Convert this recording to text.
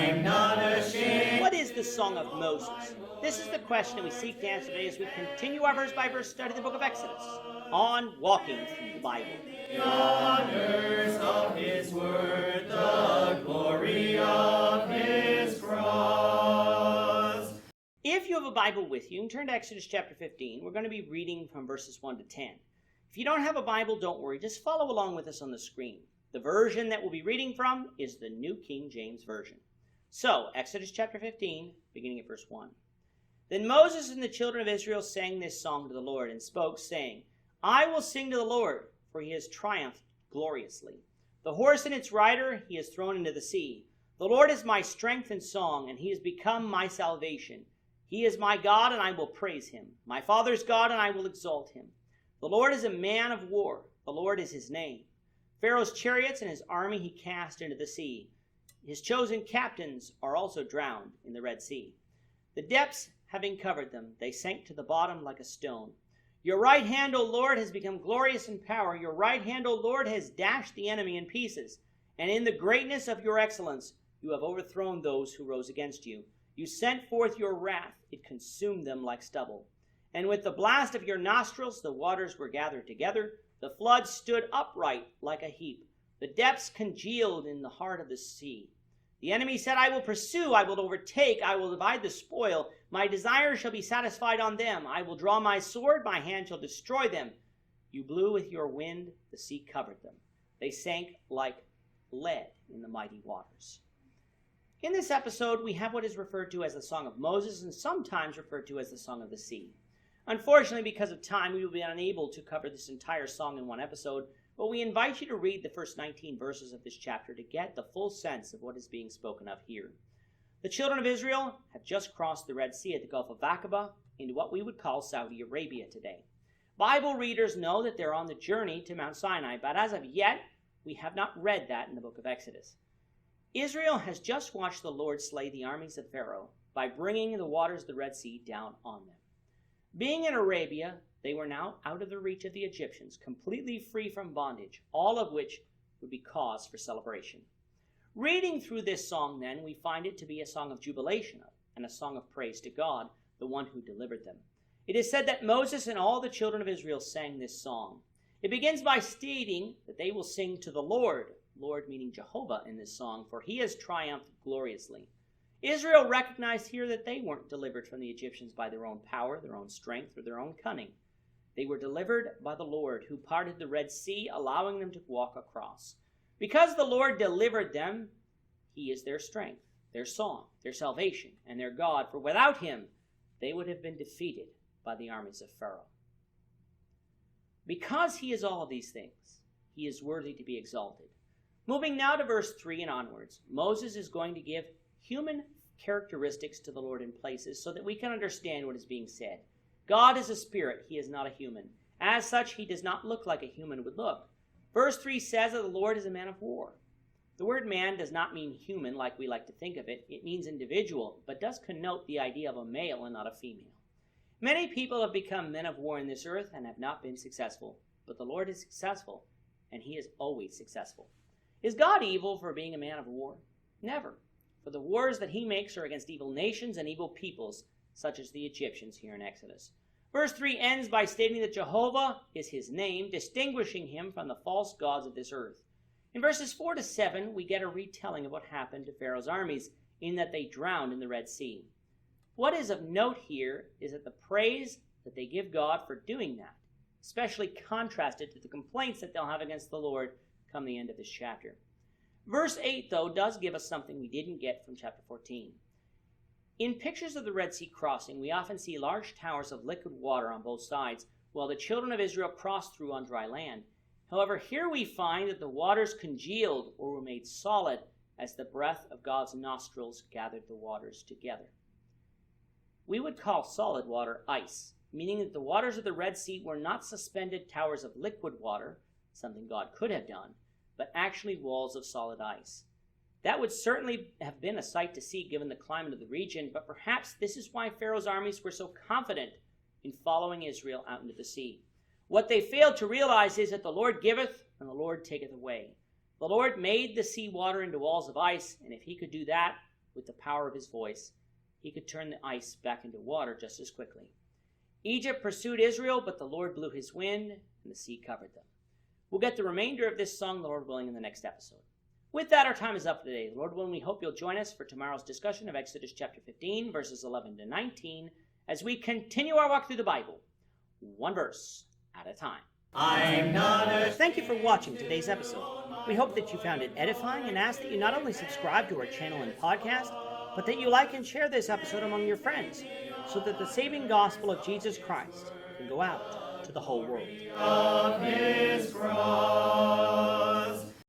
I'm not ashamed. What is the Song of Moses? This is the question that we seek to answer today as we continue our verse-by-verse study of the book of Exodus on Walking Through the Bible. The honors of his word, the glory of his cross. If you have a Bible with you, turn to Exodus chapter 15. We're going to be reading from verses 1 to 10. If you don't have a Bible, don't worry. Just follow along with us on the screen. The version that we'll be reading from is the New King James Version. So, Exodus chapter 15, beginning at verse 1. Then Moses and the children of Israel sang this song to the Lord and spoke, saying, I will sing to the Lord, for he has triumphed gloriously. The horse and its rider he has thrown into the sea. The Lord is my strength and song, and he has become my salvation. He is my God, and I will praise him. My father's God, and I will exalt him. The Lord is a man of war. The Lord is his name. Pharaoh's chariots and his army he cast into the sea. His chosen captains are also drowned in the Red Sea. The depths having covered them, they sank to the bottom like a stone. Your right hand, O Lord, has become glorious in power. Your right hand, O Lord, has dashed the enemy in pieces. And in the greatness of your excellence, you have overthrown those who rose against you. You sent forth your wrath. It consumed them like stubble. And with the blast of your nostrils, the waters were gathered together. The flood stood upright like a heap. The depths congealed in the heart of the sea. The enemy said, I will pursue, I will overtake, I will divide the spoil. My desire shall be satisfied on them. I will draw my sword, my hand shall destroy them. You blew with your wind, the sea covered them. They sank like lead in the mighty waters. In this episode, we have what is referred to as the Song of Moses and sometimes referred to as the Song of the Sea. Unfortunately, because of time, we will be unable to cover this entire song in one episode, but we invite you to read the first 19 verses of this chapter to get the full sense of what is being spoken of here. The children of Israel have just crossed the Red Sea at the Gulf of Aqaba into what we would call Saudi Arabia today. Bible readers know that they're on the journey to Mount Sinai, but as of yet, we have not read that in the book of Exodus. Israel has just watched the Lord slay the armies of Pharaoh by bringing the waters of the Red Sea down on them. Being in Arabia, they were now out of the reach of the Egyptians, completely free from bondage, all of which would be cause for celebration. Reading through this song, then, we find it to be a song of jubilation and a song of praise to God, the one who delivered them. It is said that Moses and all the children of Israel sang this song. It begins by stating that they will sing to the Lord, Lord meaning Jehovah in this song, for he has triumphed gloriously. Israel recognized here that they weren't delivered from the Egyptians by their own power, their own strength, or their own cunning. They were delivered by the Lord, who parted the Red Sea, allowing them to walk across. Because the Lord delivered them, he is their strength, their song, their salvation, and their God, for without him, they would have been defeated by the armies of Pharaoh. Because he is all of these things, he is worthy to be exalted. Moving now to verse 3 and onwards, Moses is going to give human characteristics to the Lord in places so that we can understand what is being said. God is a spirit, he is not a human. As such, he does not look like a human would look. Verse 3 says that the Lord is a man of war. The word man does not mean human like we like to think of it. It means individual, but does connote the idea of a male and not a female. Many people have become men of war in this earth and have not been successful, but the Lord is successful, and he is always successful. Is God evil for being a man of war? Never. For the wars that he makes are against evil nations and evil peoples, such as the Egyptians here in Exodus. Verse 3 ends by stating that Jehovah is his name, distinguishing him from the false gods of this earth. In verses 4 to 7, we get a retelling of what happened to Pharaoh's armies, in that they drowned in the Red Sea. What is of note here is that the praise that they give God for doing that, especially contrasted to the complaints that they'll have against the Lord come the end of this chapter. Verse 8, though, does give us something we didn't get from chapter 14. In pictures of the Red Sea crossing, we often see large towers of liquid water on both sides, while the children of Israel crossed through on dry land. However, here we find that the waters congealed or were made solid as the breath of God's nostrils gathered the waters together. We would call solid water ice, meaning that the waters of the Red Sea were not suspended towers of liquid water, something God could have done, but actually walls of solid ice. That would certainly have been a sight to see given the climate of the region, but perhaps this is why Pharaoh's armies were so confident in following Israel out into the sea. What they failed to realize is that the Lord giveth and the Lord taketh away. The Lord made the sea water into walls of ice, and if he could do that, with the power of his voice, he could turn the ice back into water just as quickly. Egypt pursued Israel, but the Lord blew his wind, and the sea covered them. We'll get the remainder of this song, Lord willing, in the next episode. With that, our time is up for today. Lord willing, we hope you'll join us for tomorrow's discussion of Exodus chapter 15, verses 11 to 19, as we continue our walk through the Bible, one verse at a time. I'm not ashamed. Thank you for watching today's episode. We hope that you found it edifying and ask that you not only subscribe to our channel and podcast, but that you like and share this episode among your friends, so that the saving gospel of Jesus Christ can go out to the whole world. Of his cross.